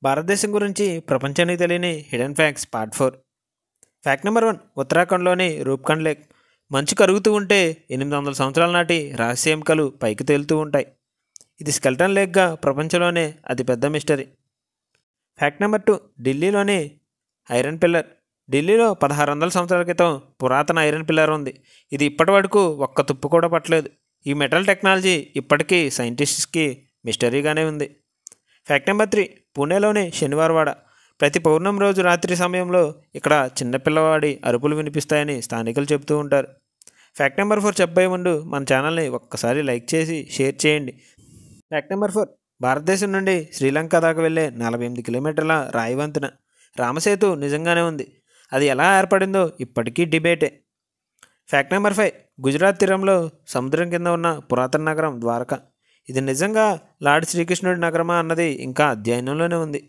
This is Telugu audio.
భారతదేశం గురించి ప్రపంచానికి తెలియని hidden facts part 4. Fact number 1. ఉత్తరాఖండ్లోని రూప్కండ్ లేక్. మంచు కరుగుతూ ఉంటే 800 సంవత్సరాల నాటి రహస్య ఎముకలు పైకి తేలుతూ ఉంటాయి. ఇది స్కెల్టన్ లేక్గా ప్రపంచంలోనే అతిపెద్ద మిస్టరీ. Fact number 2. ఢిల్లీలోని ఐరన్ పిల్లర్. ఢిల్లీలో 1600 సంవత్సరాల క్రితం పురాతన ఐరన్ పిల్లర్ ఉంది. ఇది ఇప్పటి వరకు ఒక్క తుప్పు కూడా పట్టలేదు. ఈ మెటల్ టెక్నాలజీ ఇప్పటికీ సైంటిస్ట్స్కి మిస్టరీగానే ఉంది. Fact number 3. పూణేలోని శనివారవాడ. ప్రతి పౌర్ణమి రోజు రాత్రి సమయంలో ఇక్కడ చిన్నపిల్లవాడి అరుపులు వినిపిస్తాయని స్థానికులు చెబుతూ ఉంటారు. ఫ్యాక్ట్ నెంబర్ 4 చెప్పబోయే ముందు మన ఛానల్ని ఒక్కసారి లైక్ చేసి షేర్ చేయండి. Fact number 4. భారతదేశం నుండి శ్రీలంక దాకా వెళ్ళే 48 కిలోమీటర్ల రాయి వంతెన రామసేతు నిజంగానే ఉంది. అది ఎలా ఏర్పడిందో ఇప్పటికీ డిబేటే. Fact number 5. గుజరాత్ తీరంలో సముద్రం కింద ఉన్న పురాతన నగరం ద్వారకా. ఇది నిజంగా లార్డ్ శ్రీకృష్ణుడి నగరమా అన్నది ఇంకా అధ్యయనంలోనే ఉంది.